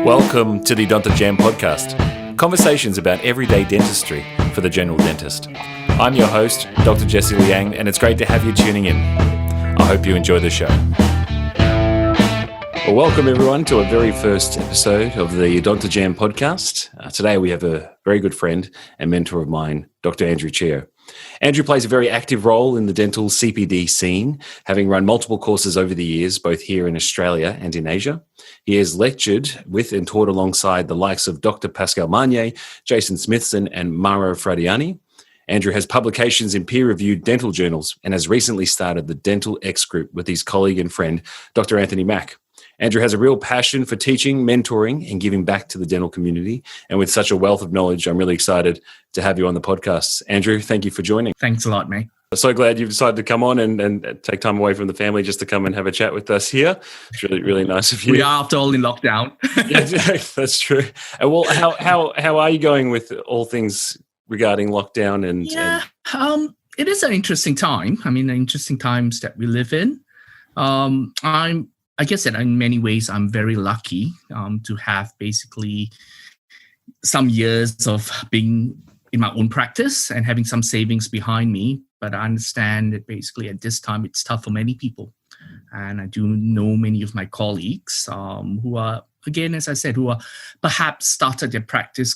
Welcome to the Odontojam Podcast, conversations about everyday dentistry for the general dentist. I'm your host, Dr. Jesse Liang, and it's great to have you tuning in. I hope you enjoy the show. Well, welcome everyone to our very first episode of the Odontojam Podcast. Today we have a very good friend and mentor of mine, Dr. Andrew Chio. Andrew plays a very active role in the dental CPD scene, having run multiple courses over the years, both here in Australia and in Asia. He has lectured with and taught alongside the likes of Dr. Pascal Marnier, Jason Smithson, and Mauro Fradiani. Andrew has publications in peer-reviewed dental journals and has recently started the Dental X Group with his colleague and friend, Dr. Anthony Mack. Andrew has a real passion for teaching, mentoring, and giving back to the dental community. And with such a wealth of knowledge, I'm really excited to have you on the podcast. Andrew, thank you for joining. Thanks a lot, mate. I'm so glad you've decided to come on and take time away from the family just to come and have a chat with us here. It's really, really nice of you. We are, after all, in lockdown. Yeah, that's true. Well, how are you going with all things regarding lockdown? It is an interesting time. I mean, the interesting times that we live in. I guess that in many ways, I'm very lucky to have basically some years of being in my own practice and having some savings behind me. But I understand that basically at this time, it's tough for many people. And I do know many of my colleagues who are, again, as I said, who are perhaps started their practice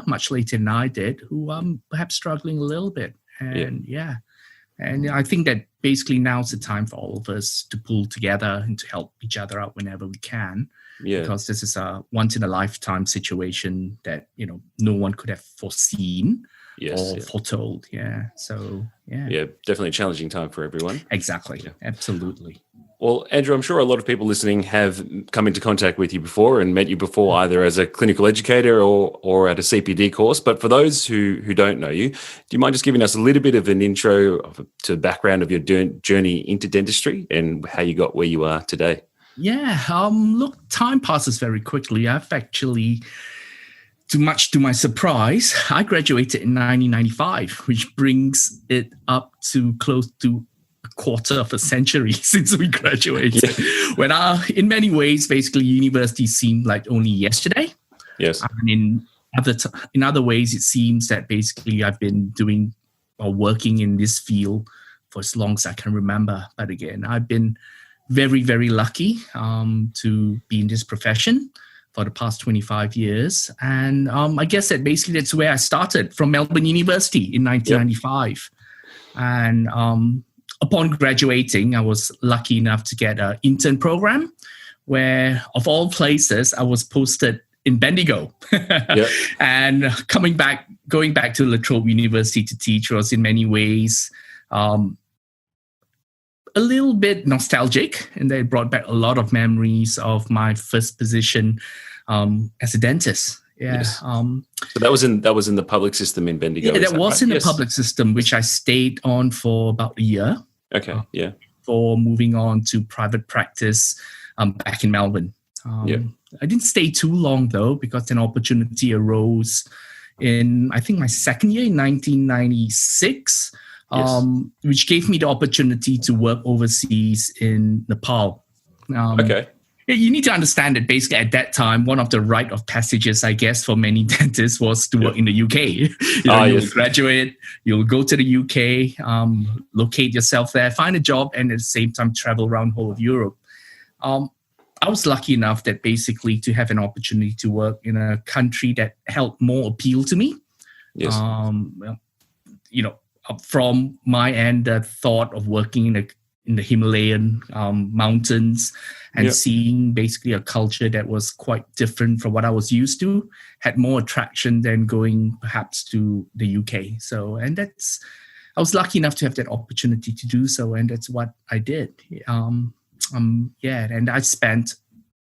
much later than I did, who are perhaps struggling a little bit. And I think that basically now's the time for all of us to pull together and to help each other out whenever we can. Yeah. Because this is a once-in-a-lifetime situation that, no one could have foreseen or foretold. Yeah. So, yeah. Yeah, definitely a challenging time for everyone. Exactly. Yeah. Absolutely. Well, Andrew, I'm sure a lot of people listening have come into contact with you before and met you before, either as a clinical educator or at a CPD course. But for those who don't know you, do you mind just giving us a little bit of an intro to the background of your journey into dentistry and how you got where you are today? Yeah. Look, time passes very quickly. I've actually, much to my surprise, I graduated in 1995, which brings it up to close to quarter of a century since we graduated. Yeah. When in many ways, basically, university seemed like only yesterday. Yes. And in other ways, it seems that basically I've been doing or working in this field for as long as I can remember. But again, I've been very, very lucky to be in this profession for the past 25 years. And I guess that basically that's where I started, from Melbourne University in 1995. Yep. And upon graduating, I was lucky enough to get an intern program where, of all places, I was posted in Bendigo. Yep. And going back to La Trobe University to teach was in many ways a little bit nostalgic, and they brought back a lot of memories of my first position as a dentist. Yeah. Yes. So that was in the public system in Bendigo. Yeah, that was right? In the public system, which I stayed on for about a year. Okay. Yeah. Before moving on to private practice back in Melbourne. I didn't stay too long though, because an opportunity arose in, I think, my second year in 1996, which gave me the opportunity to work overseas in Nepal. Okay. You need to understand that basically at that time, one of the rite of passages, I guess, for many dentists was to work in the UK. You'll graduate, you'll go to the UK, locate yourself there, find a job, and at the same time travel around the whole of Europe. I was lucky enough that basically to have an opportunity to work in a country that held more appeal to me. Yes. From my end, the thought of working in the Himalayan mountains and seeing basically a culture that was quite different from what I was used to had more attraction than going perhaps to the UK. I was lucky enough to have that opportunity to do so, and that's what I did. And I spent,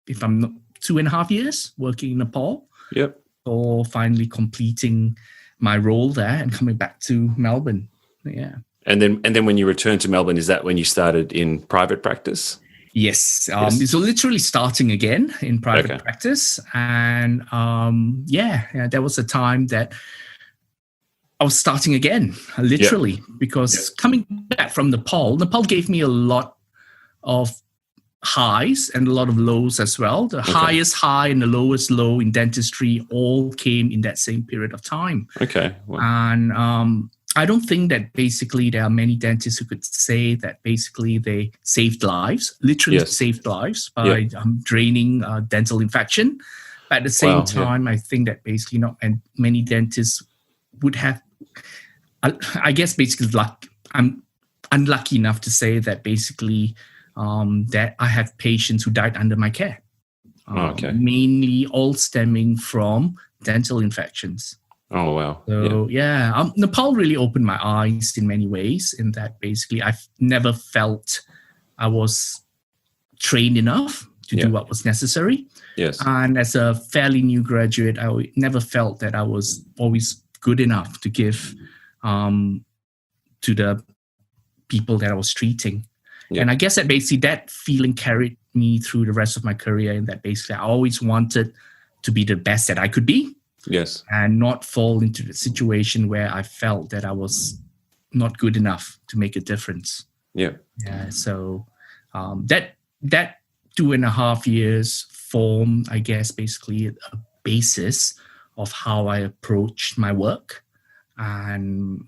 if I'm not 2.5 years working in Nepal. Yep. Or finally completing my role there and coming back to Melbourne. Yeah. And then when you returned to Melbourne, is that when you started in private practice? Yes. So literally starting again in private practice. And there was a time that I was starting again, literally, because coming back from Nepal gave me a lot of highs and a lot of lows as well. The highest high and the lowest low in dentistry all came in that same period of time. Okay. Wow. And I don't think that basically there are many dentists who could say that basically they saved lives, literally saved lives by draining dental infection. But at the same time, I think that basically not many dentists would have, I guess basically I'm unlucky enough to say that basically that I have patients who died under my care. Mainly all stemming from dental infections. Oh, wow. So, Nepal really opened my eyes in many ways in that basically I've never felt I was trained enough to do what was necessary. Yes. And as a fairly new graduate, I never felt that I was always good enough to give to the people that I was treating. Yeah. And I guess that basically that feeling carried me through the rest of my career, in that basically I always wanted to be the best that I could be. Yes. And not fall into the situation where I felt that I was not good enough to make a difference. Yeah. Yeah. So that 2.5 years formed, I guess, basically a basis of how I approached my work and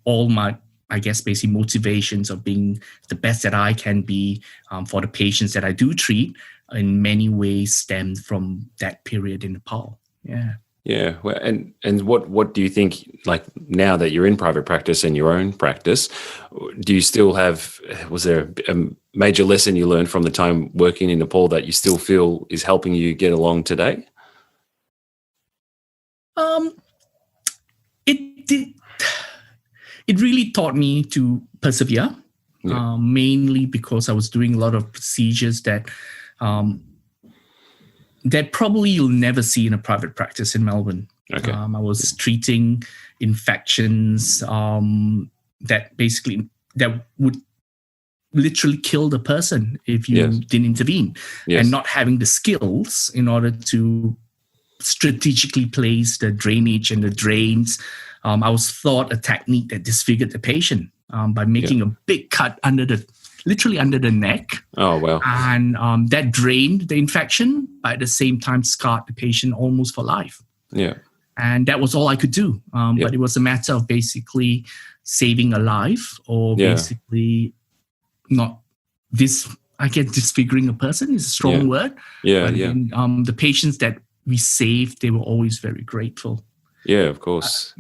all my, I guess, basic motivations of being the best that I can be for the patients that I do treat in many ways stemmed from that period in Nepal. Yeah. Yeah. Well, and what do you think, like now that you're in private practice and your own practice, do you still have, was there a major lesson you learned from the time working in Nepal that you still feel is helping you get along today? It really taught me to persevere, mainly because I was doing a lot of procedures that probably you'll never see in a private practice in Melbourne. Okay. I was treating infections that would literally kill the person if you didn't intervene, and not having the skills in order to strategically place the drainage and the drains. I was taught a technique that disfigured the patient by making a big cut literally under the neck. Oh, wow. And that drained the infection, but at the same time scarred the patient almost for life. Yeah. And that was all I could do. But it was a matter of basically saving a life, or basically not this, I guess disfiguring a person is a strong word. Yeah, but the patients that we saved, they were always very grateful. Yeah, of course.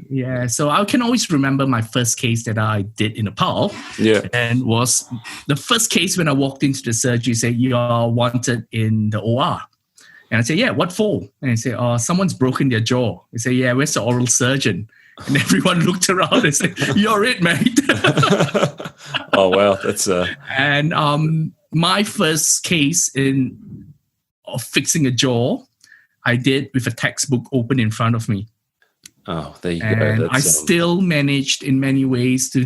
So I can always remember my first case that I did in Nepal. Yeah. And was the first case when I walked into the surgery, say, "You are wanted in the OR." And I say, "Yeah, what for?" And I say, "Oh, someone's broken their jaw." They say, "Yeah, where's the oral surgeon?" And everyone looked around and said, "You're it, mate." Oh, wow. That's And my first case of fixing a jaw, I did with a textbook open in front of me. Oh, there you go. And I still managed in many ways to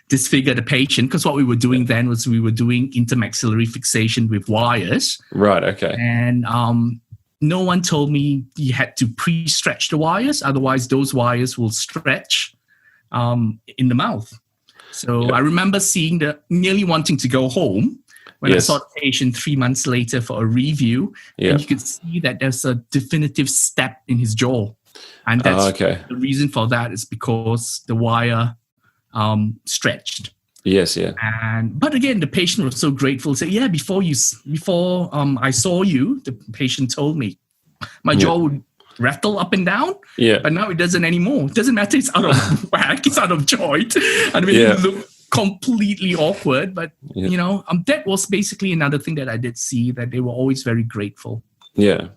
disfigure the patient, because what we were doing then was we were doing intermaxillary fixation with wires. Right, okay. And no one told me you had to pre-stretch the wires, otherwise those wires will stretch in the mouth. So I remember nearly wanting to go home when I saw the patient 3 months later for a review, and you could see that there's a definitive step in his jaw. And that's the reason for that is because the wire stretched. Yes, yeah. But again, the patient was so grateful. Said, "Yeah, before I saw you," the patient told me, "my jaw would rattle up and down. Yeah, but now it doesn't anymore. It doesn't matter. It's out of whack. It's out of joint. I mean, it looked completely awkward. But that was basically another thing that I did see, that they were always very grateful. Yeah."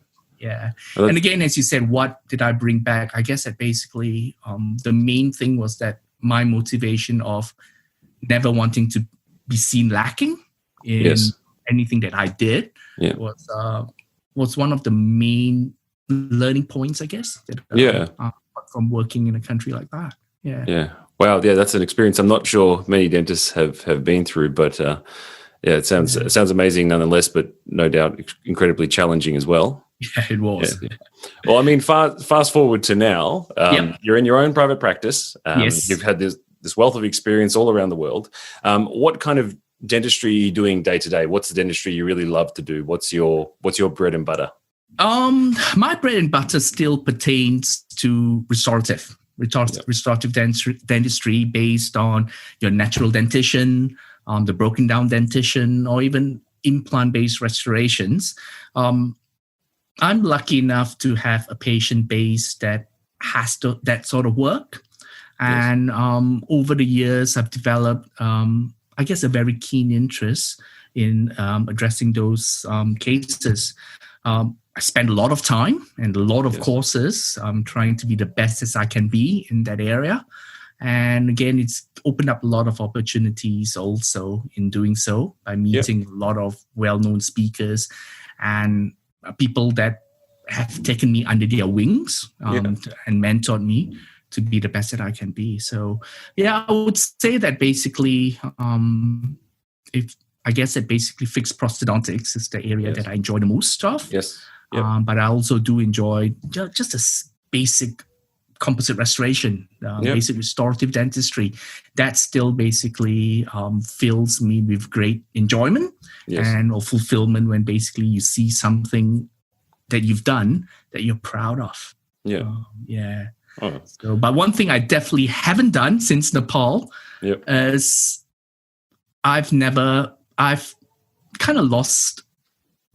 Yeah. And again, as you said, what did I bring back? I guess that basically the main thing was that my motivation of never wanting to be seen lacking in anything that I did was one of the main learning points, I guess, from working in a country like that. Yeah. Yeah. Wow. Yeah, that's an experience I'm not sure many dentists have been through, but it sounds amazing nonetheless, but no doubt incredibly challenging as well. Yeah, it was. Yeah. Well, I mean, fast forward to now, you're in your own private practice. You've had this wealth of experience all around the world. What kind of dentistry doing day to day? What's the dentistry you really love to do? What's your bread and butter? My bread and butter still pertains to restorative dentistry based on your natural dentition, the broken down dentition, or even implant-based restorations. I'm lucky enough to have a patient base that has that sort of work. And over the years, I've developed, I guess, a very keen interest in addressing those cases. I spend a lot of time and a lot of courses trying to be the best as I can be in that area. And again, it's opened up a lot of opportunities also in doing so by meeting a lot of well-known speakers and people that have taken me under their wings and mentored me to be the best that I can be. So, I would say that basically, fixed prosthodontics is the area that I enjoy the most of. Yes. But I also do enjoy just a basic composite restoration, basic restorative dentistry. That still basically fills me with great enjoyment and or fulfillment when basically you see something that you've done that you're proud of. So, but one thing I definitely haven't done since Nepal is I've kind of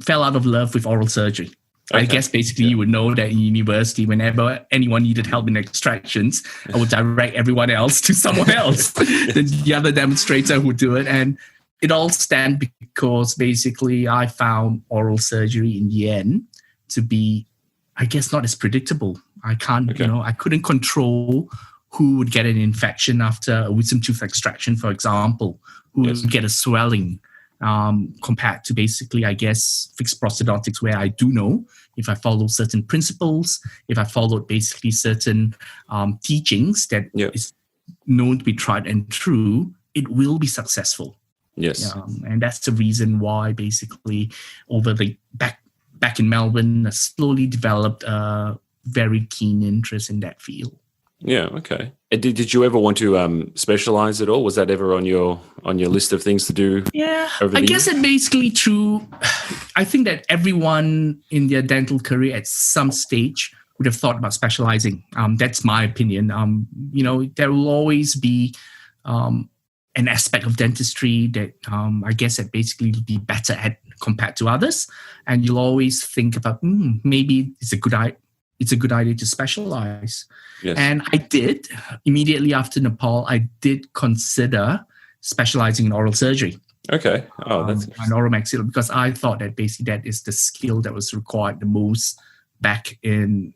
fell out of love with oral surgery. Okay. I guess basically you would know that in university, whenever anyone needed help in extractions, I would direct everyone else to someone else, the other demonstrator who would do it. And it all stemmed because basically I found oral surgery in the end to be, I guess, not as predictable. I couldn't control who would get an infection after a wisdom tooth extraction, for example, who would get a swelling. Compared to basically, I guess, fixed prosthodontics, where I do know if I follow certain principles, if I followed basically certain teachings that is known to be tried and true, it will be successful. Yes. And that's the reason why basically over the back in Melbourne, I slowly developed a very keen interest in that field. Yeah. Okay. Did you ever want to specialize at all? Was that ever on your list of things to do? Yeah, I guess it basically true. I think that everyone in their dental career at some stage would have thought about specializing. That's my opinion. There will always be an aspect of dentistry that I guess that basically will be better at compared to others, and you'll always think about maybe it's a good idea to specialize. Yes. And I did. Immediately after Nepal, I did consider specializing in oral surgery. Okay. Oh, that's an oral maxilla, because I thought that basically that is the skill that was required the most back in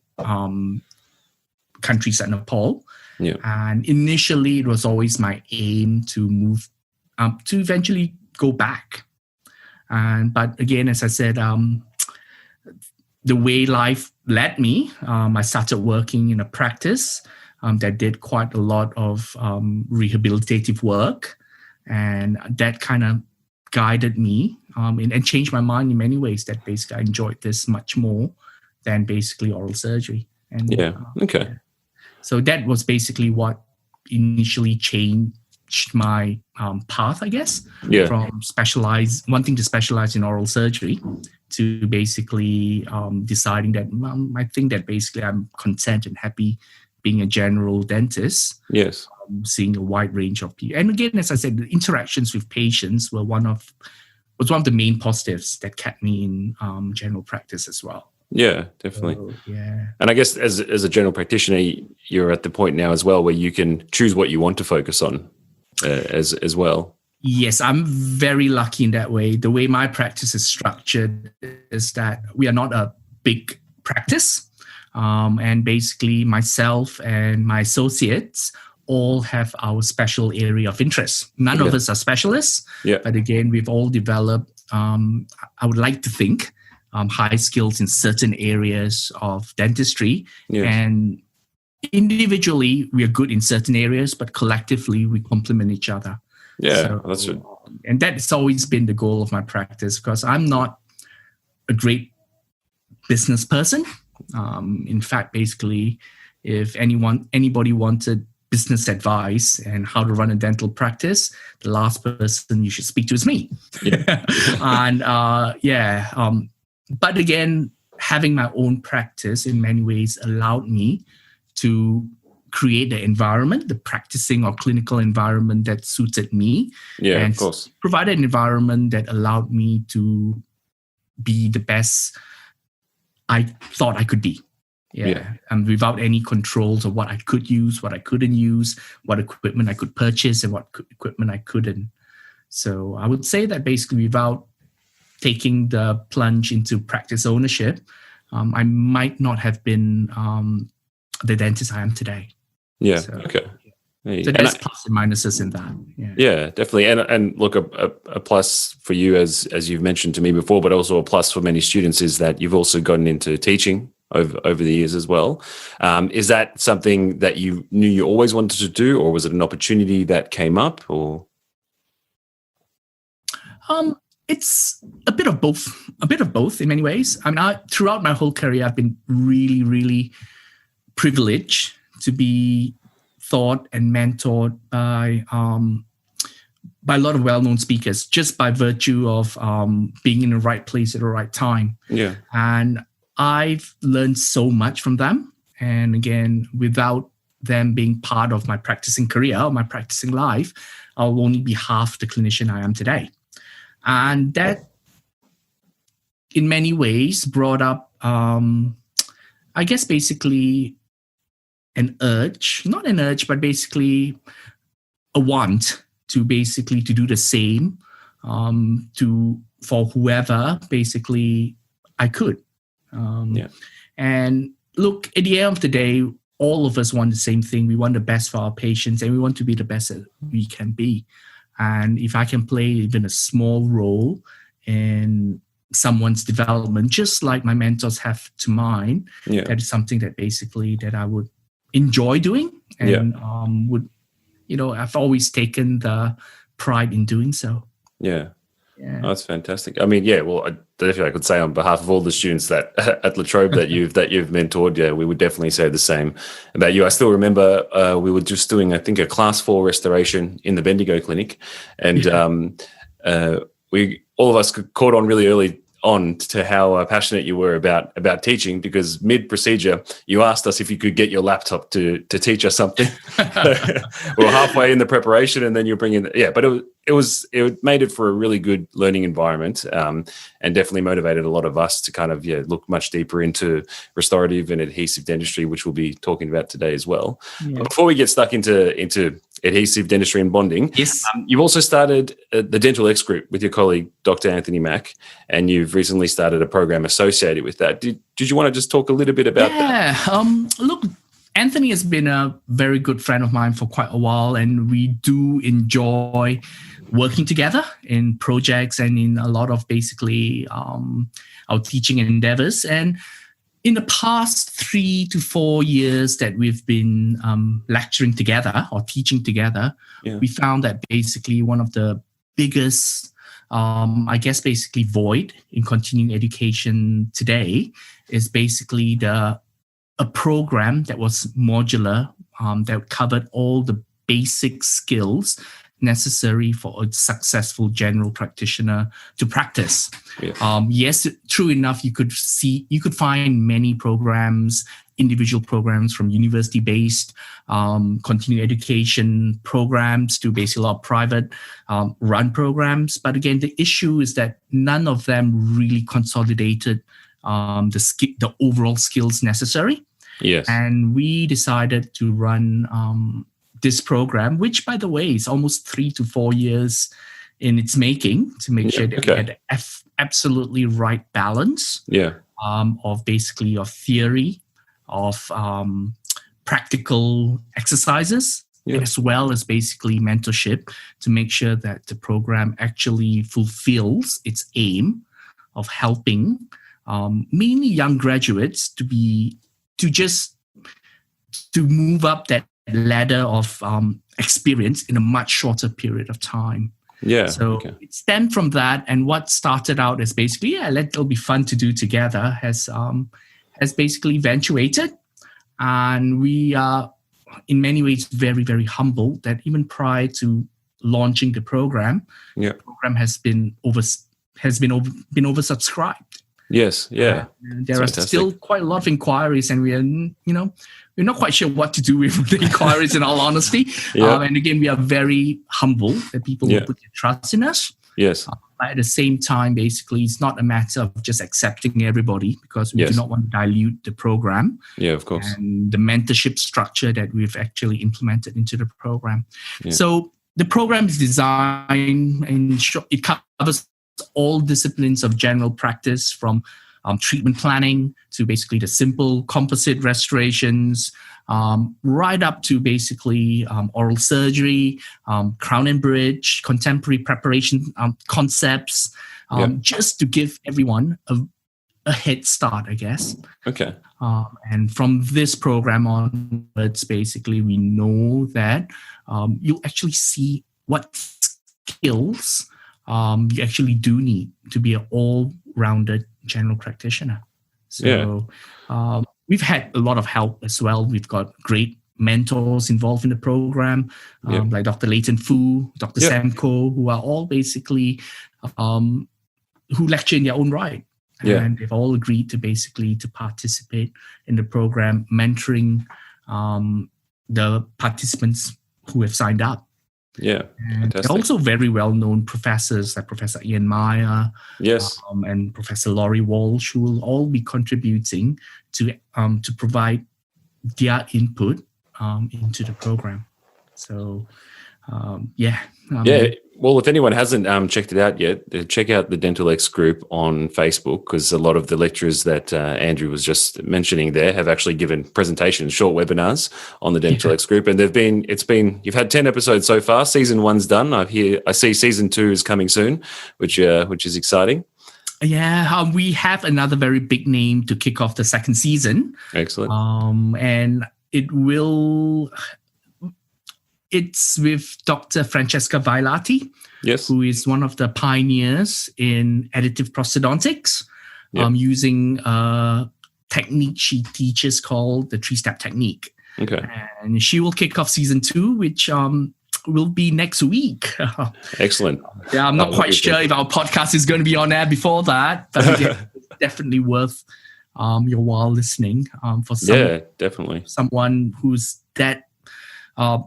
countries like Nepal. Yeah. And initially, it was always my aim to move to eventually go back. But again, as I said, the way life led me, I started working in a practice that did quite a lot of rehabilitative work, and that kind of guided me and changed my mind in many ways, that basically I enjoyed this much more than basically oral surgery. And so that was basically what initially changed my path, I guess, from wanting to specialize in oral surgery to basically deciding that I think that basically I'm content and happy being a general dentist. Yes. Seeing a wide range of people. And again, as I said, the interactions with patients were one of the main positives that kept me in general practice as well. Yeah, definitely. So, and I guess as a general practitioner, you're at the point now as well where you can choose what you want to focus on as well. Yes, I'm very lucky in that way. The way my practice is structured is that we are not a big practice. And basically myself and my associates all have our special area of interest. None of us are specialists, but again, we've all developed, I would like to think, high skills in certain areas of dentistry. Yes. And individually, we are good in certain areas, but collectively, we complement each other. Yeah, that's it. And that's always been the goal of my practice, because I'm not a great business person. In fact, basically, if anybody wanted business advice and how to run a dental practice, the last person you should speak to is me. Yeah. But again, having my own practice in many ways allowed me to create the environment, the practicing or clinical environment that suited me. Yeah, and of course. provide an environment that allowed me to be the best I thought I could be. And without any controls of what I could use, what I couldn't use, what equipment I could purchase and what equipment I couldn't. So I would say that basically without taking the plunge into practice ownership, I might not have been the dentist I am today. Yeah. So, okay. So there's plus and minuses in that. Yeah, definitely. And look, a plus for you, as you've mentioned to me before, but also a plus for many students is that you've also gotten into teaching over the years as well. Is that something that you knew you always wanted to do, or was it an opportunity that came up? Or it's a bit of both in many ways. I mean, throughout my whole career, I've been really, really privileged to be taught and mentored by a lot of well-known speakers, just by virtue of being in the right place at the right time. Yeah. And I've learned so much from them. And again, without them being part of my practicing career or my practicing life, I'll only be half the clinician I am today. And that, in many ways, brought up, I guess, basically not an urge, but basically a want to do the same for whoever basically I could. And look, at the end of the day, all of us want the same thing. We want the best for our patients, and we want to be the best that we can be. And if I can play even a small role in someone's development, just like my mentors have to mine, that is something that I would enjoy doing, and I've always taken the pride in doing so. Yeah. Oh, that's fantastic. I mean, I definitely could say on behalf of all the students that at La Trobe that you've mentored, we would definitely say the same about you. I still remember we were just doing, I think, a class 4 restoration in the Bendigo clinic, and we all of us caught on really early on to how passionate you were about teaching, because mid-procedure you asked us if you could get your laptop to teach us something. We're halfway in the preparation, and then you bring in but it made it for a really good learning environment, and definitely motivated a lot of us to kind of look much deeper into restorative and adhesive dentistry, which we'll be talking about today as well. But before we get stuck into adhesive dentistry and bonding, you've also started the Dental X Group with your colleague Dr. Anthony Mack, and you've recently started a program associated with that. Did you want to just talk a little bit about that? Look, Anthony has been a very good friend of mine for quite a while, and we do enjoy working together in projects and in a lot of basically our teaching endeavors. And in the past 3 to 4 years that we've been lecturing together or teaching together, we found that basically one of the biggest, void in continuing education today is basically a program that was modular, that covered all the basic skills necessary for a successful general practitioner to practice. Yes, true enough, you could find many programs, individual programs from university-based continuing education programs to basically a lot of private run programs. But again, the issue is that none of them really consolidated the overall skills necessary. Yes. And we decided to run this program, which, by the way, is almost 3 to 4 years in its making, to make sure that we had the absolutely right balance of basically your theory, of practical exercises, and as well as basically mentorship, to make sure that the program actually fulfills its aim of helping mainly young graduates to move up that ladder of experience in a much shorter period of time. It stemmed from that, and what started out as basically it'll be fun to do together has basically eventuated, and we are in many ways very, very humbled that even prior to launching the program, the program has been oversubscribed. Yes, yeah. There are still quite a lot of inquiries, and we're not quite sure what to do with the inquiries, in all honesty. And again, we are very humble that people will put their trust in us. Yes. But at the same time, basically, it's not a matter of just accepting everybody, because we do not want to dilute the program. Yeah, of course. And the mentorship structure that we've actually implemented into the program. Yeah. So the program is designed, and it covers all disciplines of general practice, from treatment planning to basically the simple composite restorations, right up to basically oral surgery, crown and bridge, contemporary preparation concepts, just to give everyone a head start, I guess. Okay. And from this program onwards, basically, we know that you'll actually see what skills you actually do need to be an all-rounded general practitioner. So we've had a lot of help as well. We've got great mentors involved in the program, like Dr. Leighton Fu, Dr. Sam Koh, who are all basically who lecture in their own right. And they've all agreed to participate in the program, mentoring the participants who have signed up. Yeah, and they're also very well-known professors like Professor Ian Meyer, and Professor Laurie Walsh, who will all be contributing to provide their input into the program. So, well, if anyone hasn't checked it out yet, check out the Dental X group on Facebook, because a lot of the lecturers that Andrew was just mentioning there have actually given presentations, short webinars on the Dental X group, and you've had 10 episodes so far. Season 1's done. I see season 2 is coming soon, which is exciting. Yeah, we have another very big name to kick off the second season. Excellent. And it's with Dr. Francesca Vilati, who is one of the pioneers in additive prosthodontics, using a technique she teaches called the 3-step technique. Okay. And she will kick off season 2, which will be next week. Excellent. Yeah, I'm not quite sure if our podcast is going to be on air before that, but it's definitely worth your while listening for someone who's that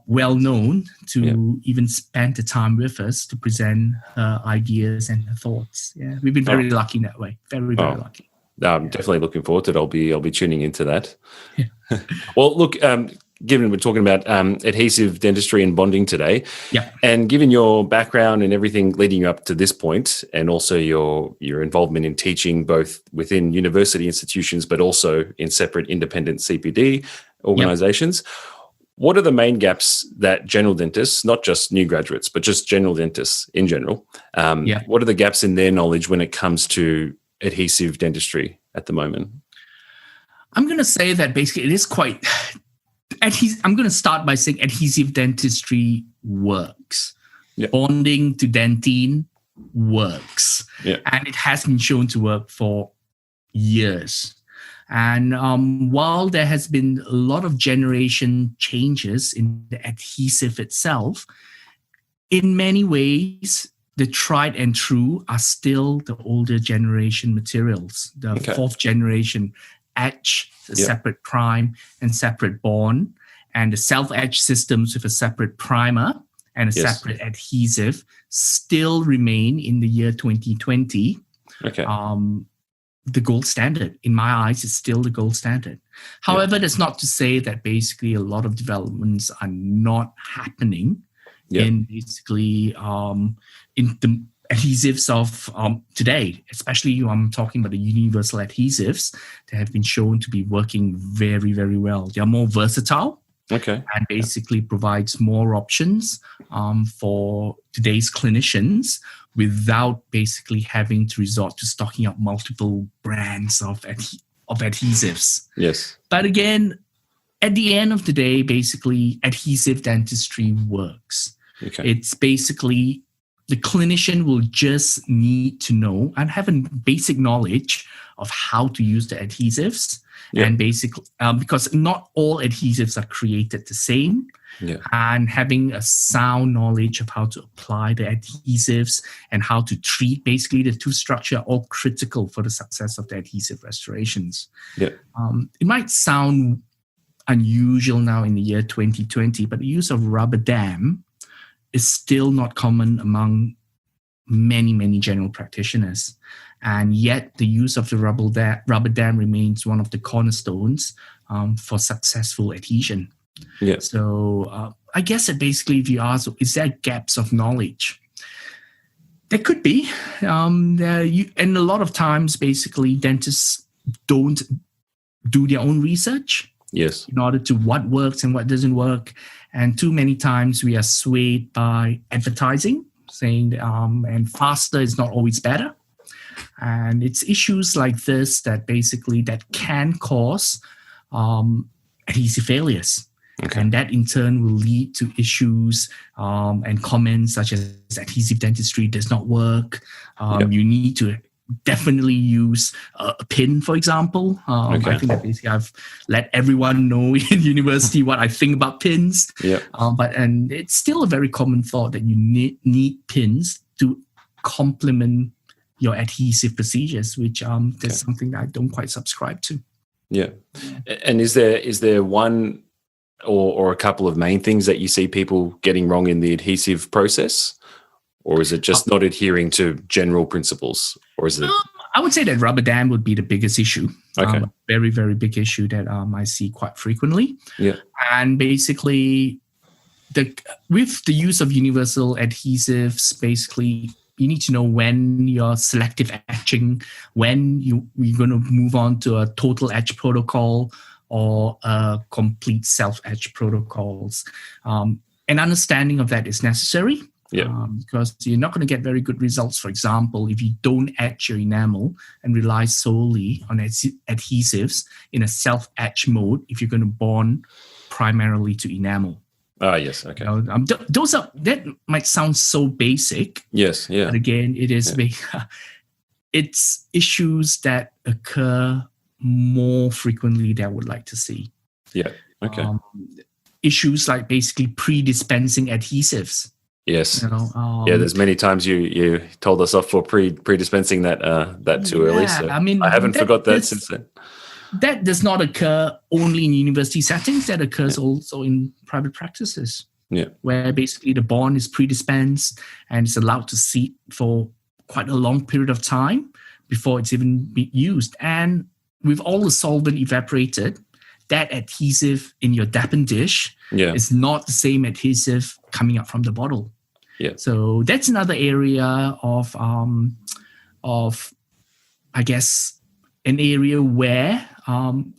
well known to even spend the time with us to present her ideas and her thoughts. Yeah, we've been very lucky in that way. Very, very lucky. I'm definitely looking forward to it. I'll be tuning into that. Yeah. Well, look, given we're talking about adhesive dentistry and bonding today, and given your background and everything leading you up to this point, and also your involvement in teaching both within university institutions but also in separate independent CPD organizations, what are the main gaps that general dentists, not just new graduates, but just general dentists in general, what are the gaps in their knowledge when it comes to adhesive dentistry at the moment? I'm going to say that basically it is quite... I'm going to start by saying adhesive dentistry works. Bonding to dentine works. And it has been shown to work for years. And while there has been a lot of generation changes in the adhesive itself, in many ways, the tried and true are still the older generation materials. The fourth generation Etch, a separate prime and separate bond, and the self-etch systems with a separate primer and a separate adhesive still remain in the year 2020. The gold standard. In my eyes, it's still the gold standard. However, that's not to say that basically a lot of developments are not happening in basically in the adhesives of today, especially I'm talking about the universal adhesives that have been shown to be working very, very well. They are more versatile and basically provides more options for today's clinicians without basically having to resort to stocking up multiple brands of adhesives. Yes. But again, at the end of the day, basically adhesive dentistry works. It's basically the clinician will just need to know and have a basic knowledge of how to use the adhesives. Yeah. And basically, because not all adhesives are created the same. Yeah. And having a sound knowledge of how to apply the adhesives and how to treat basically the tooth structure are all critical for the success of the adhesive restorations. Yeah. It might sound unusual now in the year 2020, but the use of rubber dam is still not common among many general practitioners. And yet the use of the rubber dam remains one of the cornerstones for successful adhesion. Yeah. So I guess that basically if you ask, is there gaps of knowledge? There could be. And a lot of times basically dentists don't do their own research. Yes. In order to what works and what doesn't work. And too many times we are swayed by advertising, saying and faster is not always better. And it's issues like this that basically that can cause adhesive failures. Okay. And that in turn will lead to issues and comments such as adhesive dentistry does not work. You need to definitely use a pin, for example. I think that basically I've let everyone know in university what I think about pins. And it's still a very common thought that you need pins to complement your adhesive procedures, which that's something that I don't quite subscribe to. Yeah. And is there one or a couple of main things that you see people getting wrong in the adhesive process? Or is it just not adhering to general principles? Or is it? I would say that rubber dam would be the biggest issue. Okay. A very, very big issue that I see quite frequently. Yeah. And basically, with the use of universal adhesives, basically, you need to know when you're selective etching, when you're going to move on to a total etch protocol or a complete self-etch protocols. An understanding of that is necessary. Yeah. Because you're not going to get very good results, for example, if you don't etch your enamel and rely solely on adhesives in a self-etch mode if you're going to bond primarily to enamel. Yes. Okay. That might sound so basic. Yes. Yeah. But again, it is it's issues that occur more frequently than I would like to see. Yeah. Okay. Issues like basically pre-dispensing adhesives. Yes. There's many times you told us off for pre-dispensing that too early. So I haven't forgot that since then. That does not occur only in university settings. That occurs also in private practices. Yeah. Where basically the bond is pre-dispensed and it's allowed to sit for quite a long period of time before it's even be used. And with all the solvent evaporated, that adhesive in your Dappen dish is not the same adhesive coming up from the bottle. Yeah. So that's another area of I guess an area where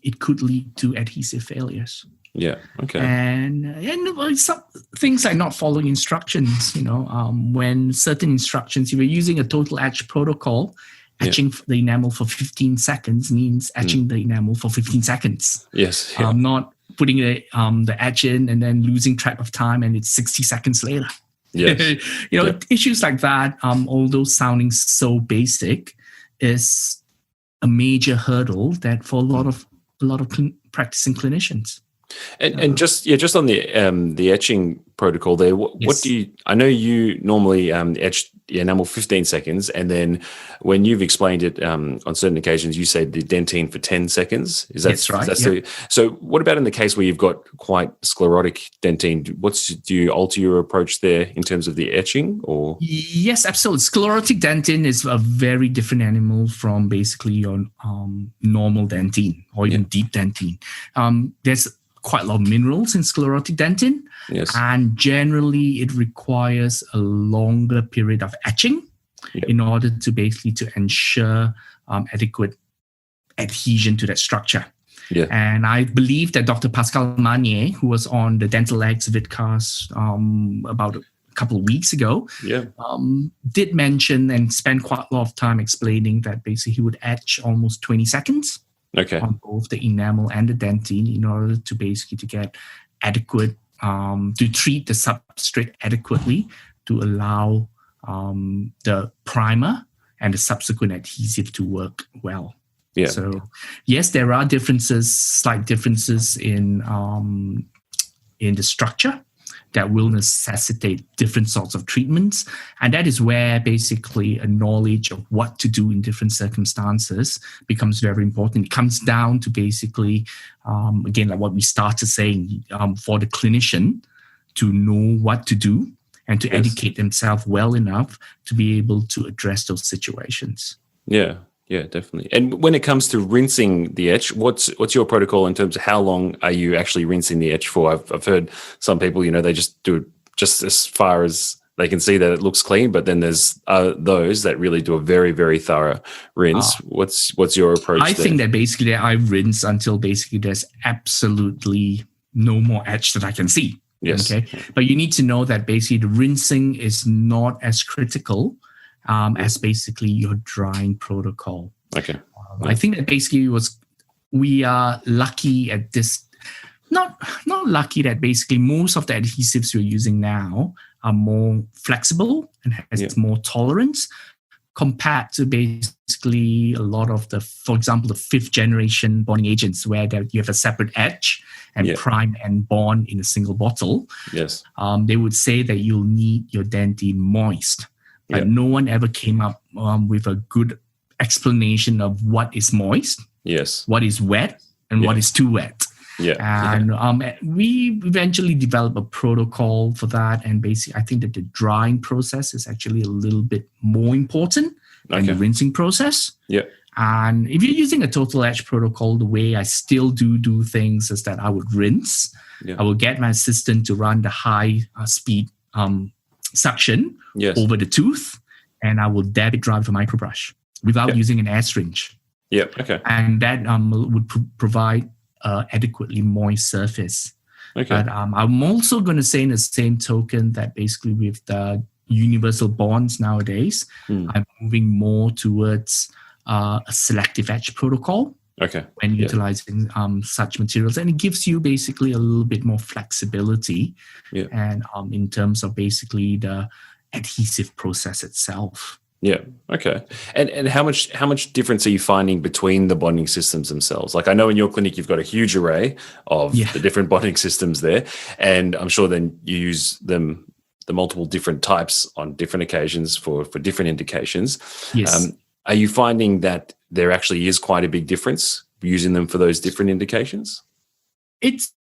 it could lead to adhesive failures. Yeah. Okay. And some things like not following instructions. When certain instructions, if you're using a total etch protocol, etching the enamel for 15 seconds means etching the enamel for 15 seconds. Yes. Yeah. Not putting the etch in and then losing track of time and it's 60 seconds later. Yes. Issues like that, although sounding so basic, is a major hurdle that for a lot of practicing clinicians. And just on the etching protocol there, what do you? I know you normally etch the enamel 15 seconds, and then when you've explained it on certain occasions, you say the dentine for 10 seconds. That's right? So what about in the case where you've got quite sclerotic dentine? Do you alter your approach there in terms of the etching, or? Yes, absolutely. Sclerotic dentine is a very different animal from basically your normal dentine or even deep dentine. There's quite a lot of minerals in sclerotic dentine. Yes. And generally it requires a longer period of etching in order to basically to ensure adequate adhesion to that structure. Yeah. And I believe that Dr. Pascal Magnier, who was on the Dental X vidcast about a couple of weeks ago, did mention and spend quite a lot of time explaining that basically he would etch almost 20 seconds. Okay. On both the enamel and the dentine in order to basically to get adequate, to treat the substrate adequately to allow the primer and the subsequent adhesive to work well. Yeah. So yes, there are slight differences in the structure that will necessitate different sorts of treatments. And that is where basically a knowledge of what to do in different circumstances becomes very important. It comes down to basically, again, like what we started saying, for the clinician to know what to do and to educate themselves well enough to be able to address those situations. Yeah. Yeah, definitely. And when it comes to rinsing the etch, what's your protocol in terms of how long are you actually rinsing the etch for? I've heard some people, they just do it just as far as they can see that it looks clean, but then there's those that really do a very, very thorough rinse. What's your approach? I think that basically I rinse until basically there's absolutely no more etch that I can see. Yes. Okay. But you need to know that basically the rinsing is not as critical as basically your drying protocol. Okay. I think that basically we are lucky at this, not lucky that basically most of the adhesives we're using now are more flexible and has more tolerance compared to basically a lot of for example, the 5th generation bonding agents where you have a separate etch and prime and bond in a single bottle. Yes. They would say that you'll need your dentine moist. But no one ever came up with a good explanation of what is moist, what is wet, and what is too wet. Yeah. And we eventually developed a protocol for that. And basically, I think that the drying process is actually a little bit more important than the rinsing process. Yeah. And if you're using a total etch protocol, the way I still do things is that I would rinse. Yeah. I will get my assistant to run the high speed suction over the tooth, and I will dab it dry with a microbrush without using an air syringe. Yeah, okay. And that would provide adequately moist surface. Okay. But I'm also going to say in the same token that basically with the universal bonds nowadays, I'm moving more towards a selective etch protocol. Okay. When utilizing such materials, and it gives you basically a little bit more flexibility, and in terms of basically the adhesive process itself. Yeah. Okay. And how much difference are you finding between the bonding systems themselves? Like I know in your clinic you've got a huge array of the different bonding systems there, and I'm sure then you use the multiple different types on different occasions for different indications. Yes. Are you finding that there actually is quite a big difference using them for those different indications? It's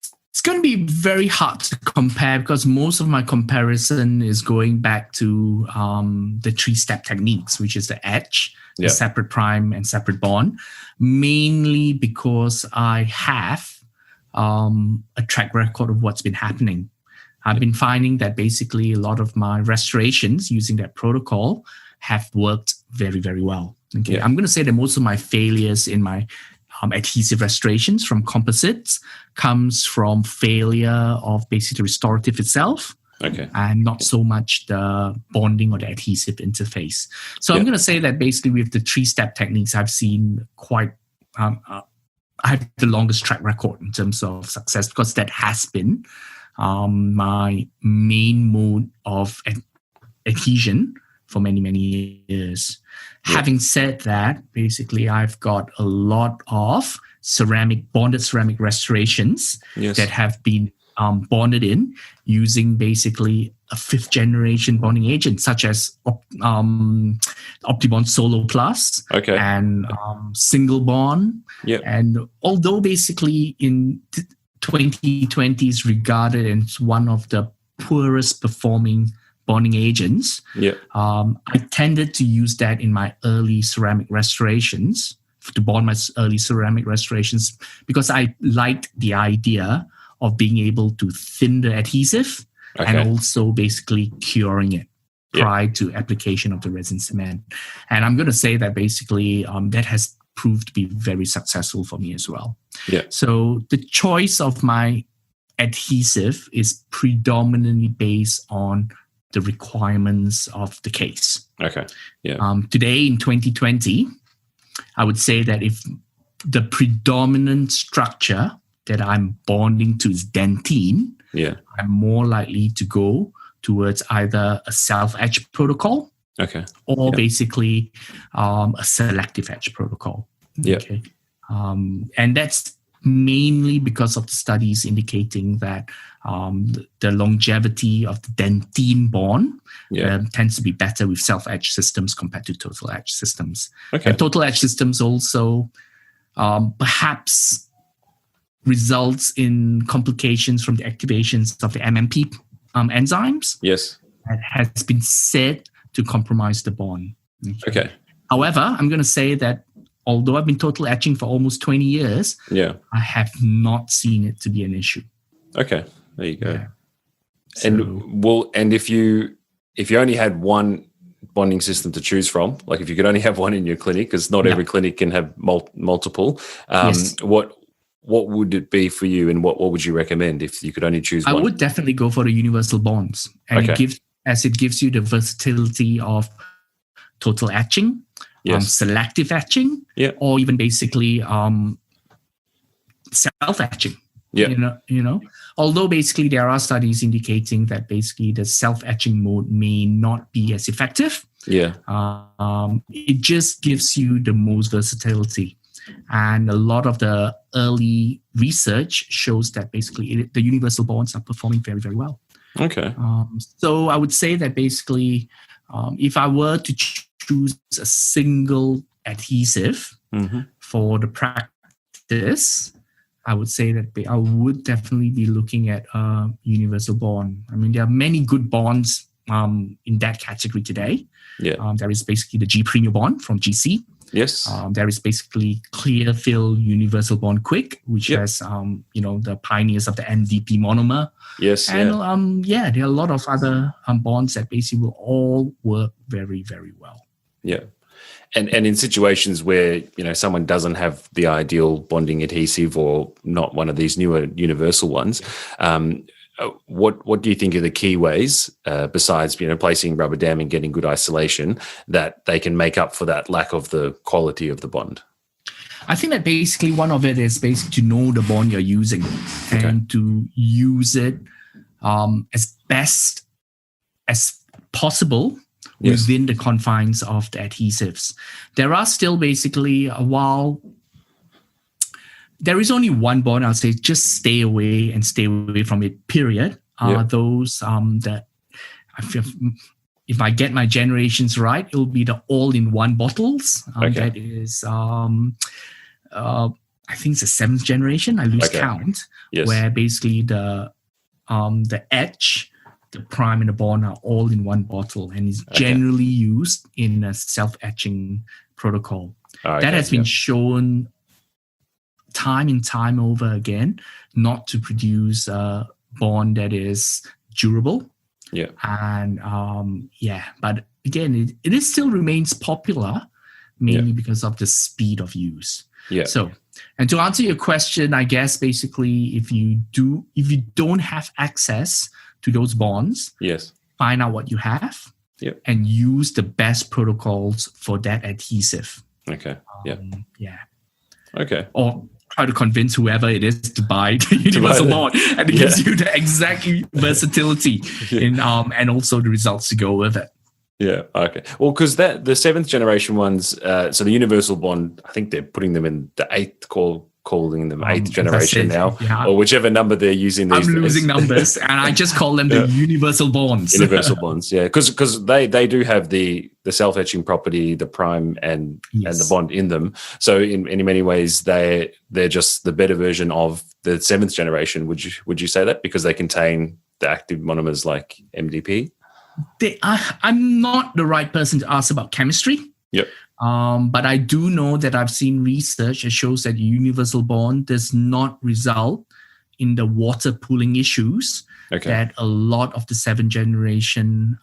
going to be very hard to compare because most of my comparison is going back to the 3-step techniques, which is the etch, the separate prime and separate bond, mainly because I have a track record of what's been happening. I've been finding that basically a lot of my restorations using that protocol have worked very, very well. Okay, I'm going to say that most of my failures in my adhesive restorations from composites comes from failure of basically the restorative itself, and not so much the bonding or the adhesive interface. So I'm going to say that basically with the 3-step techniques, I've seen quite, I have the longest track record in terms of success because that has been my main mode of adhesion for many, many years. Having said that, basically, I've got a lot of bonded ceramic restorations that have been bonded in using basically a 5th generation bonding agent, such as OptiBond Solo Plus and Single Bond. And although basically in 2020 is regarded as one of the poorest performing bonding agents, I tended to use that in my early ceramic restorations, to bond my early ceramic restorations, because I liked the idea of being able to thin the adhesive and also basically curing it prior to application of the resin cement. And I'm going to say that basically that has proved to be very successful for me as well. So the choice of my adhesive is predominantly based on the requirements of the case. Today in 2020, I would say that if the predominant structure that I'm bonding to is dentine, I'm more likely to go towards either a self-etch protocol or basically a selective etch protocol. Yeah. Okay. And that's mainly because of the studies indicating that the longevity of the dentine bond tends to be better with self-etch systems compared to total etch systems. Okay. And total etch systems also perhaps results in complications from the activations of the MMP enzymes. Yes. That has been said to compromise the bond. Okay. However, I'm going to say that although I've been total etching for almost 20 years, I have not seen it to be an issue. Okay, there you go. Yeah. And if you only had one bonding system to choose from, like if you could only have one in your clinic, because not every clinic can have multiple, what would it be for you, and what would you recommend if you could only choose one? I would definitely go for the universal bonds, and it gives you the versatility of total etching, selective etching, or even basically self-etching. You know. Although basically there are studies indicating that basically the self-etching mode may not be as effective. It just gives you the most versatility. And a lot of the early research shows that basically the universal bonds are performing very, very well. Okay. So I would say that basically if I were to choose a single adhesive for the practice, I would say that I would definitely be looking at a universal bond. I mean, there are many good bonds in that category today. There is basically the G Premium bond from GC. Yes. There is basically Clear Fill Universal Bond Quick, which has the pioneers of the NDP monomer. Yes. And there are a lot of other bonds that basically will all work very, very well. Yeah. And in situations where someone doesn't have the ideal bonding adhesive, or not one of these newer universal ones, what do you think are the key ways, besides placing rubber dam and getting good isolation, that they can make up for that lack of the quality of the bond? I think that basically one of it is basically to know the bond you're using and to use it as best as possible within the confines of the adhesives. There are still basically, while there is only one bond, I'll say just stay away from it, period. Those that, if I get my generations right, it'll be the all-in-one bottles. That is, I think it's the 7th generation. I lose count. Where basically the Etch, the prime, and the bond are all in one bottle, and is generally used in a self-etching protocol. That has been shown time and time over again not to produce a bond that is durable. And but again, it still remains popular, mainly because of the speed of use. So, and to answer your question, I guess basically if you don't have access to those bonds, find out what you have and use the best protocols for that adhesive. Or try to convince whoever it is to buy the universal bond, and it gives you the exact versatility and also the results to go with it. Well, because the 7th generation ones, so the universal bond, I think they're putting them in the 8th, calling them 8th generation now, or whichever number they're using these days. I'm losing numbers, and I just call them the universal bonds. Universal bonds, because they do have the self-etching property, the prime and the bond in them. So in many ways, they're just the better version of the 7th generation. Would you say that, because they contain the active monomers like MDP? I'm not the right person to ask about chemistry. But I do know that I've seen research that shows that universal bond does not result in the water pooling issues that a lot of the 7th generation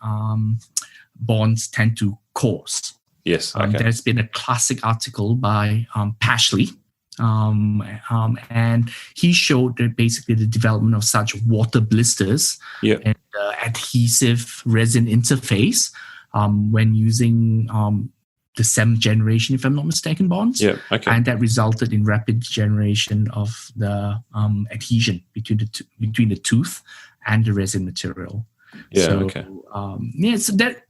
bonds tend to cause. There's been a classic article by Pashley, and he showed that basically the development of such water blisters and adhesive resin interface when using the 7th generation, if I'm not mistaken, bonds. And that resulted in rapid generation of the adhesion between the tooth and the resin material. So that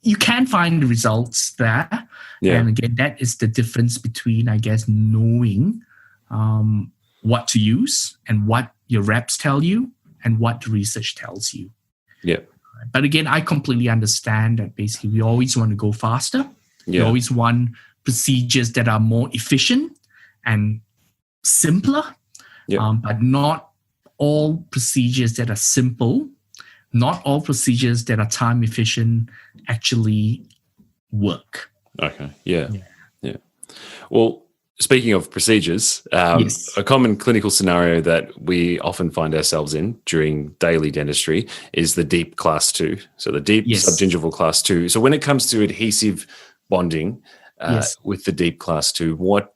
you can find the results there. Yeah. And again, that is the difference between, I guess, knowing what to use and what your reps tell you and what the research tells you. Yeah. But again, I completely understand that basically we always want to go faster. We always want procedures that are more efficient and simpler, but not all procedures that are simple, not all procedures that are time efficient actually work. Okay. Yeah. Well, speaking of procedures, a common clinical scenario that we often find ourselves in during daily dentistry is the deep class 2. So the deep subgingival class 2. So when it comes to adhesive bonding with the deep class 2, what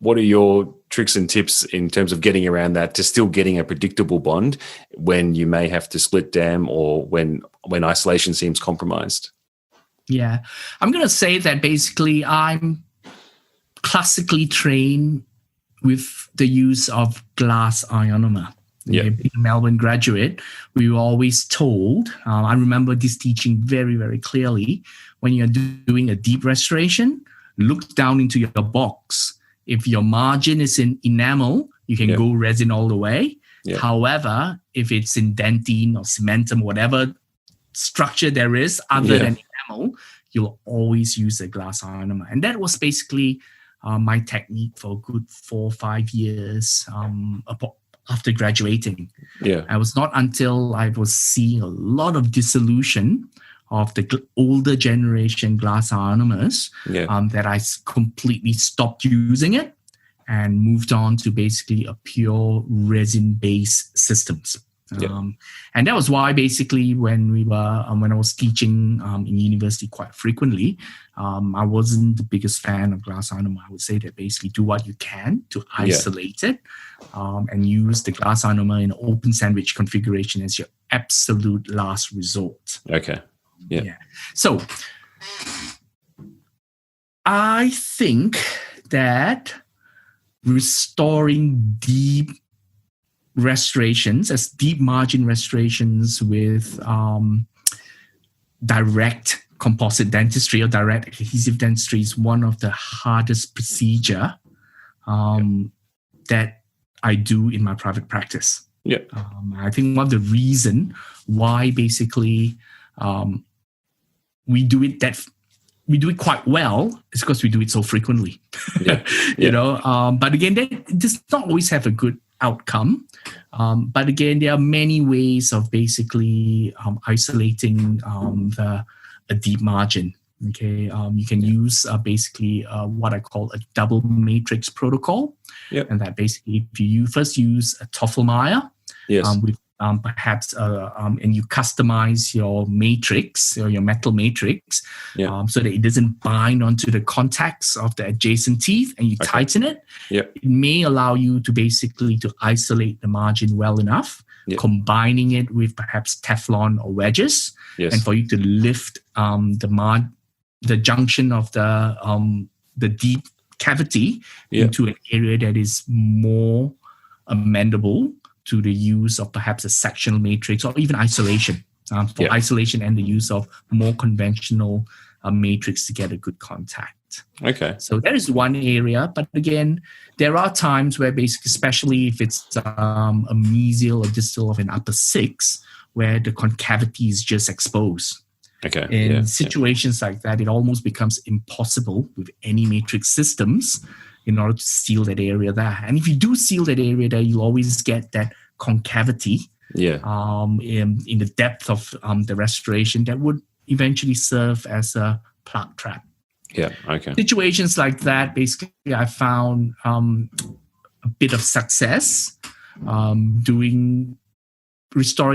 are your tricks and tips in terms of getting around that to still getting a predictable bond when you may have to split dam or when isolation seems compromised? Yeah, I'm going to say that basically I'm classically trained with the use of glass ionomer. Being a Melbourne graduate, we were always told, I remember this teaching very, very clearly, when you're doing a deep restoration, look down into your box. If your margin is in enamel, you can go resin all the way. However, if it's in dentine or cementum, whatever structure there is other than enamel, you'll always use a glass ionomer. And that was basically my technique for a good 4 or 5 years after graduating. It was not until I was seeing a lot of dissolution of the older generation glass ionomers that I completely stopped using it and moved on to basically a pure resin-based systems. And that was why basically when I was teaching in university quite frequently, I wasn't the biggest fan of glass ionomer. I would say that basically do what you can to isolate it and use the glass ionomer in an open sandwich configuration as your absolute last resort. Okay. Yeah. So I think that restoring deep restorations, as deep margin restorations with direct composite dentistry or direct adhesive dentistry is one of the hardest procedure that I do in my private practice. I think one of the reason why basically we do it quite well is because we do it so frequently. But again, that does not always have a good outcome. But again, there are many ways of basically isolating a deep margin. Okay, you can use basically what I call a double matrix protocol, and that basically if you first use a Toffelmeier with perhaps and you customize your matrix or your metal matrix so that it doesn't bind onto the contacts of the adjacent teeth, and you tighten it. It may allow you to basically to isolate the margin well enough, combining it with perhaps Teflon or wedges, and for you to lift the junction of the deep cavity into an area that is more amendable to the use of perhaps a sectional matrix or even isolation. Isolation and the use of more conventional matrix to get a good contact. Okay. So that is one area. But again, there are times where basically, especially if it's a mesial or distal of an upper 6, where the concavity is just exposed. Okay. In situations like that, it almost becomes impossible with any matrix systems in order to seal that area there. And if you do seal that area there, you'll always get that concavity in the depth of the restoration that would eventually serve as a plaque trap. Situations like that, basically, I found a bit of success restoring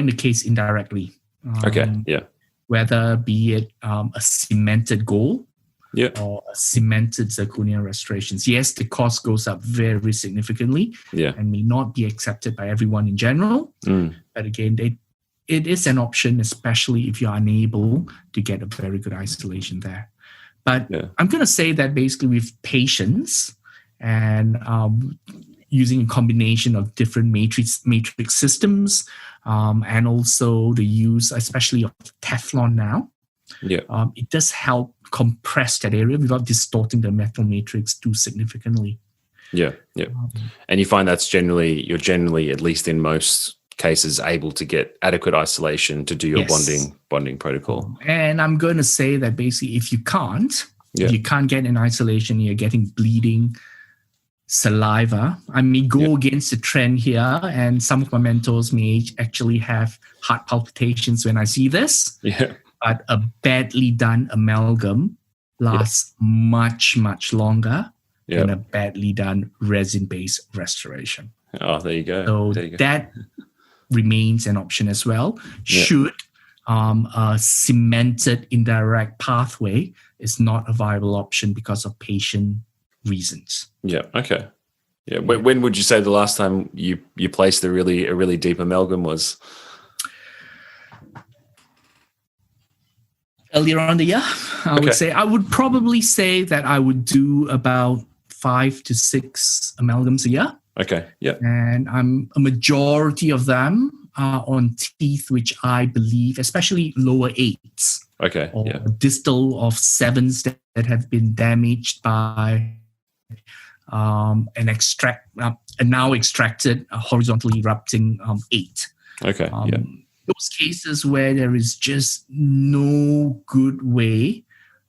the case indirectly. Whether be it a cemented goal or a cemented zirconia restorations. Yes, the cost goes up very significantly and may not be accepted by everyone in general. But again, it is an option, especially if you're unable to get a very good isolation there. But I'm going to say that basically with patience and using a combination of different matrix systems and also the use, especially of Teflon now, Yeah. It does help compress that area without distorting the metal matrix too significantly. Yeah. And you find you're generally, at least in most cases, able to get adequate isolation to do your bonding protocol. And I'm going to say that basically if you can't get an isolation, you're getting bleeding, saliva. I may go against the trend here, and some of my mentors may actually have heart palpitations when I see this. Yeah. But a badly done amalgam lasts much, much longer than a badly done resin-based restoration. Oh, there you go. So that remains an option as well. Should a cemented indirect pathway is not a viable option because of patient reasons. Yeah. Okay. Yeah. When would you say the last time you placed a really deep amalgam was? Earlier on in the year, I would probably say that I would do about 5 to 6 amalgams a year. Okay. Yeah. And a majority of them are on teeth which I believe, especially lower 8s. Okay. Or distal of 7s that have been damaged by a now extracted horizontally erupting 8. Okay. Those cases where there is just no good way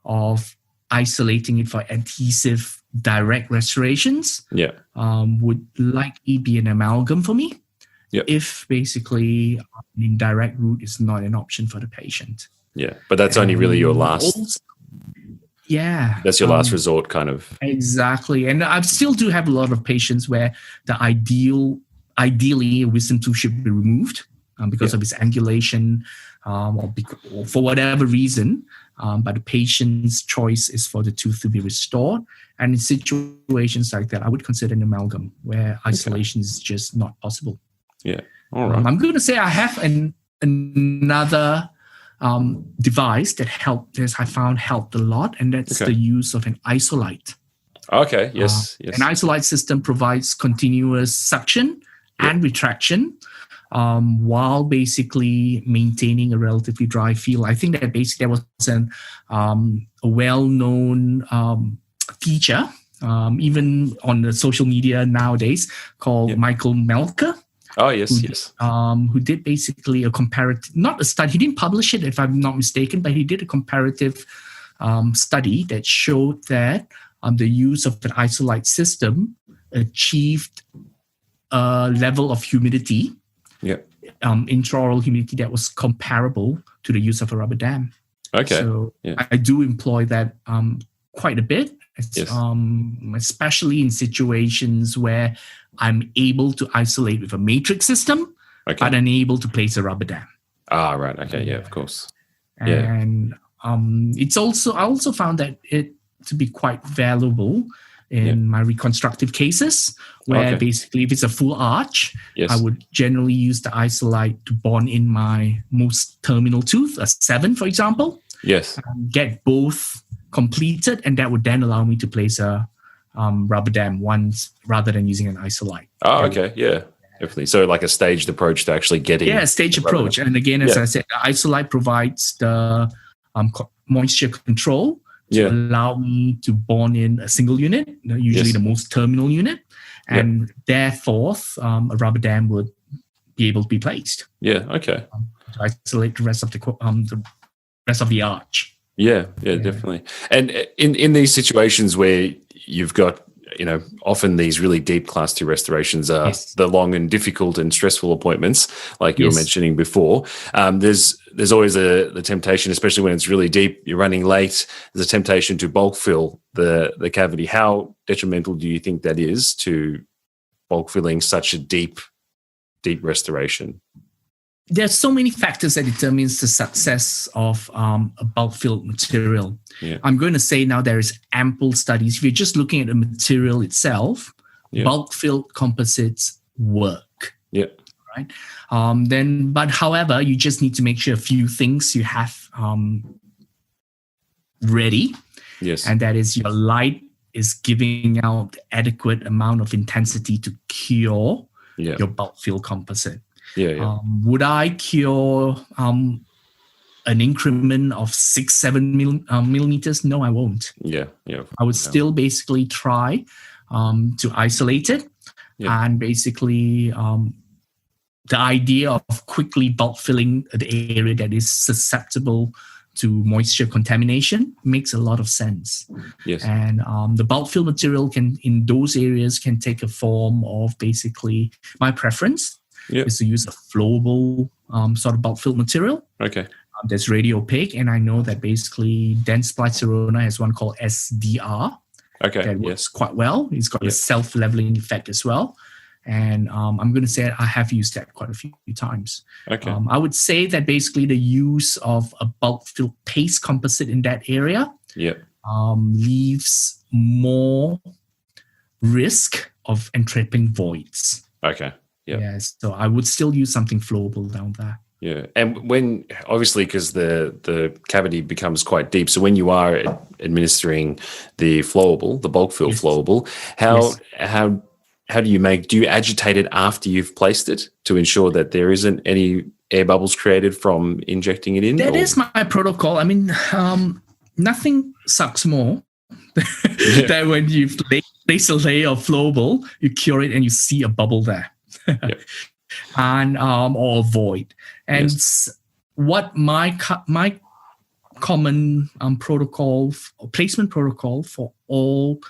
of isolating it for adhesive direct restorations, would likely be an amalgam for me. If basically an indirect route is not an option for the patient. Yeah, but that's only really your last. That's your last resort, kind of. Exactly, and I still do have a lot of patients where the ideally a wisdom tooth should be removed because of its angulation or for whatever reason. But the patient's choice is for the tooth to be restored. And in situations like that, I would consider an amalgam where isolation is just not possible. Yeah. All right. I'm going to say I have another device that I found helped a lot, and that's the use of an isolite. Okay. Yes. An isolite system provides continuous suction and retraction while basically maintaining a relatively dry feel. I think that basically there was a well-known feature, even on the social media nowadays, called Michael Melker. Oh, yes. Who did basically a comparative, not a study, he didn't publish it if I'm not mistaken, but he did a comparative study that showed that the use of an isolite system achieved a level of humidity, intraoral humidity that was comparable to the use of a rubber dam. Okay. So I do employ that quite a bit, especially in situations where I'm able to isolate with a matrix system, but unable to place a rubber dam. Ah, right. Okay. Yeah, of course. And I also found that it to be quite valuable in my reconstructive cases, where basically if it's a full arch, I would generally use the isolite to bond in my most terminal tooth, a 7, for example. Yes. Get both completed, and that would then allow me to place a rubber dam once rather than using an isolite. Oh, okay. Yeah, definitely. So like a staged approach to actually getting... Yeah, staged approach. And again, as I said, the isolite provides the moisture control to allow me to bond in a single unit, usually the most terminal unit, and therefore a rubber dam would be able to be placed. Yeah, okay. To isolate the rest of the arch. Yeah, definitely. And in these situations where you've got, often these really deep class 2 restorations are the long and difficult and stressful appointments, like you were mentioning before. There's always the temptation, especially when it's really deep, you're running late, there's a temptation to bulk fill the cavity. How detrimental do you think that is to bulk filling such a deep restoration? There's so many factors that determines the success of a bulk filled material. Yeah. I'm going to say now there is ample studies. If you're just looking at the material itself, bulk filled composites work. Yeah. Right. But however, you just need to make sure a few things you have ready. Yes. And that is your light is giving out adequate amount of intensity to cure your bulk filled composite. Would I cure an increment of 6-7 millimeters? No, I won't. Yeah. I would still basically try to isolate it. Yeah. And basically, the idea of quickly bulk filling the area that is susceptible to moisture contamination makes a lot of sense. Yes. And the bulk fill material in those areas can take a form of basically, my preference is to use a flowable sort of bulk fill material. Okay. That's radio opaque, and I know that basically Dentsply Sirona has one called SDR. Okay. That works quite well. It's got a self-leveling effect as well. And I'm going to say I have used that quite a few times. Okay. I would say that basically the use of a bulk fill paste composite in that area leaves more risk of entrapping voids. Okay. Yeah. Yes. So I would still use something flowable down there. Yeah. And when, obviously, because the cavity becomes quite deep, so when you are administering the bulk fill flowable, how do you agitate it after you've placed it to ensure that there isn't any air bubbles created from injecting it in? That is my protocol. I mean, nothing sucks more than when you've placed a layer of flowable, you cure it and you see a bubble there. And or a void. And what my common protocol, placement protocol for all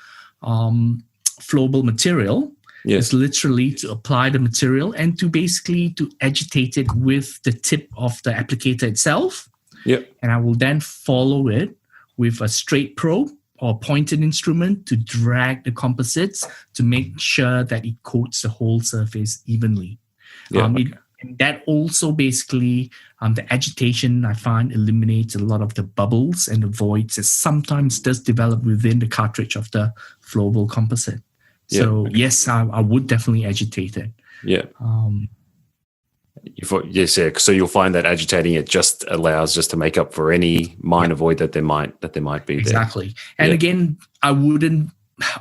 flowable material is literally to apply the material and to basically to agitate it with the tip of the applicator itself. Yep. And I will then follow it with a straight probe or pointed instrument to drag the composites to make sure that it coats the whole surface evenly. And that also basically, the agitation I find eliminates a lot of the bubbles and the voids that sometimes does develop within the cartridge of the flowable composite. So yes, I would definitely agitate it. Yeah. So you'll find that agitating it just allows just to make up for any minor void that there might be. Exactly. There. And again, I wouldn't,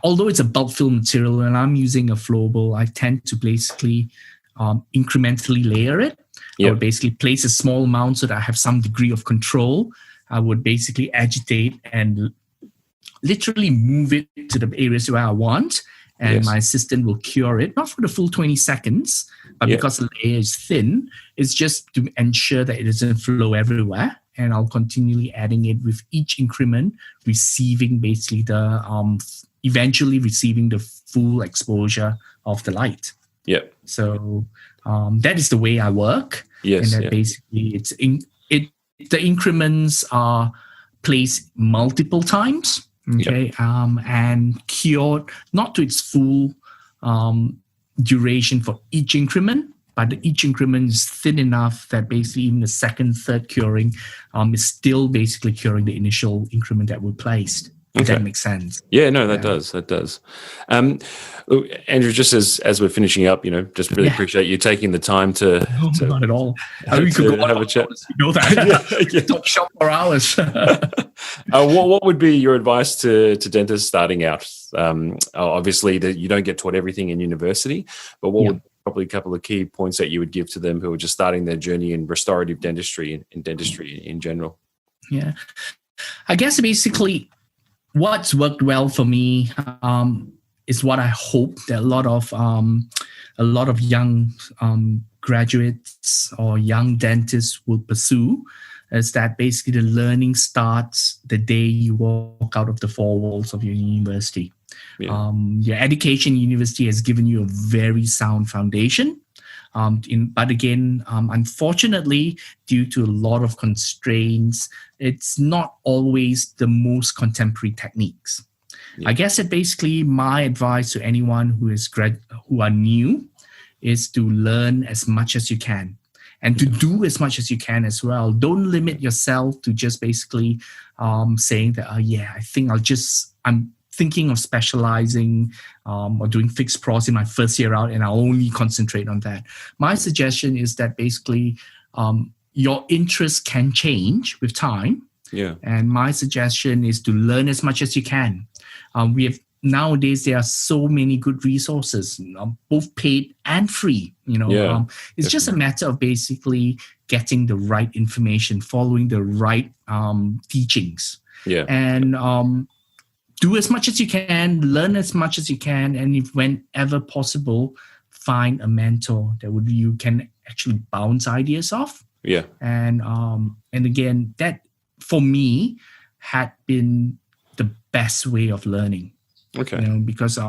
although it's a bulk fill material and I'm using a flowable, I tend to basically incrementally layer it. I would basically place a small amount so that I have some degree of control. I would basically agitate and literally move it to the areas where I want. And my assistant will cure it, not for the full 20 seconds, but because the layer is thin, it's just to ensure that it doesn't flow everywhere. And I'll continually adding it with each increment, receiving basically eventually receiving the full exposure of the light. Yep. So that is the way I work. Yes. And that basically the increments are placed multiple times. Okay, and cured not to its full duration for each increment, but each increment is thin enough that basically even the second, third curing is still basically curing the initial increment that we placed. If that makes sense. Yeah, no, that does. Andrew, just as we're finishing up, just really appreciate you taking the time to not at all. We could go have a chat. You know that. Talk shop for hours. What would be your advice to dentists starting out? Obviously, that you don't get taught everything in university, but what would probably a couple of key points that you would give to them who are just starting their journey in restorative dentistry and dentistry in general? Yeah, I guess basically what's worked well for me is what I hope that a lot of young graduates or young dentists will pursue, is that basically the learning starts the day you walk out of the four walls of your university. Yeah. Your education in university has given you a very sound foundation. But again, unfortunately, due to a lot of constraints, it's not always the most contemporary techniques. Yeah. I guess that basically my advice to anyone who are new is to learn as much as you can and to do as much as you can as well. Don't limit yourself to just basically saying that, I'm thinking of specializing or doing fixed pros in my first year out, and I'll only concentrate on that. My suggestion is that basically your interests can change with time. Yeah. And my suggestion is to learn as much as you can. We have nowadays there are so many good resources, both paid and free. It's just a matter of basically getting the right information, following the right teachings, and do as much as you can, learn as much as you can, and if whenever possible, find a mentor that you can actually bounce ideas off. And again, that for me had been the best way of learning. Because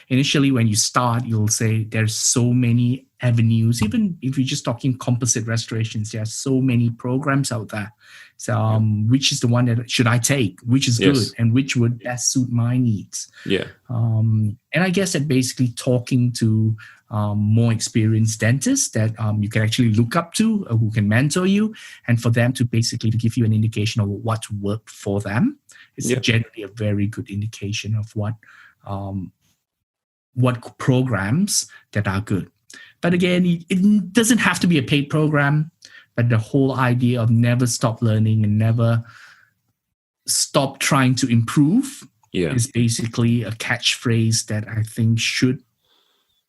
initially when you start, you'll say there's so many avenues. Even if you're just talking composite restorations, there are so many programs out there. So which is the one that should I take? Which is good and which would best suit my needs? And I guess that basically talking to more experienced dentists that you can actually look up to, who can mentor you, and for them to basically give you an indication of what worked for them. It's generally a very good indication of what programs that are good. But again, it doesn't have to be a paid program, but the whole idea of never stop learning and never stop trying to improve is basically a catchphrase that I think should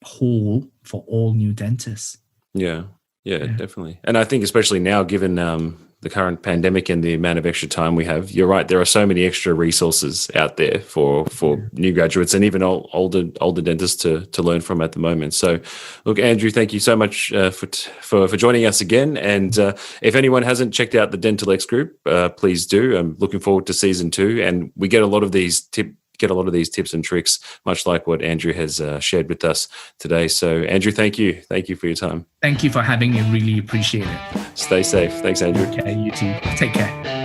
hold for all new dentists. Yeah, definitely. And I think especially now, given the current pandemic and the amount of extra time we have, you're right, there are so many extra resources out there for new graduates and even older dentists to learn from at the moment. So look, Andrew, thank you so much for joining us again. And if anyone hasn't checked out the Dental X group, please do. I'm looking forward to season 2, and we get a lot of these tips and tricks, much like what Andrew has shared with us today. So Andrew, thank you for your time. Thank you for having me. Really appreciate it. Stay safe. Thanks, Andrew. Okay, you too. Take care.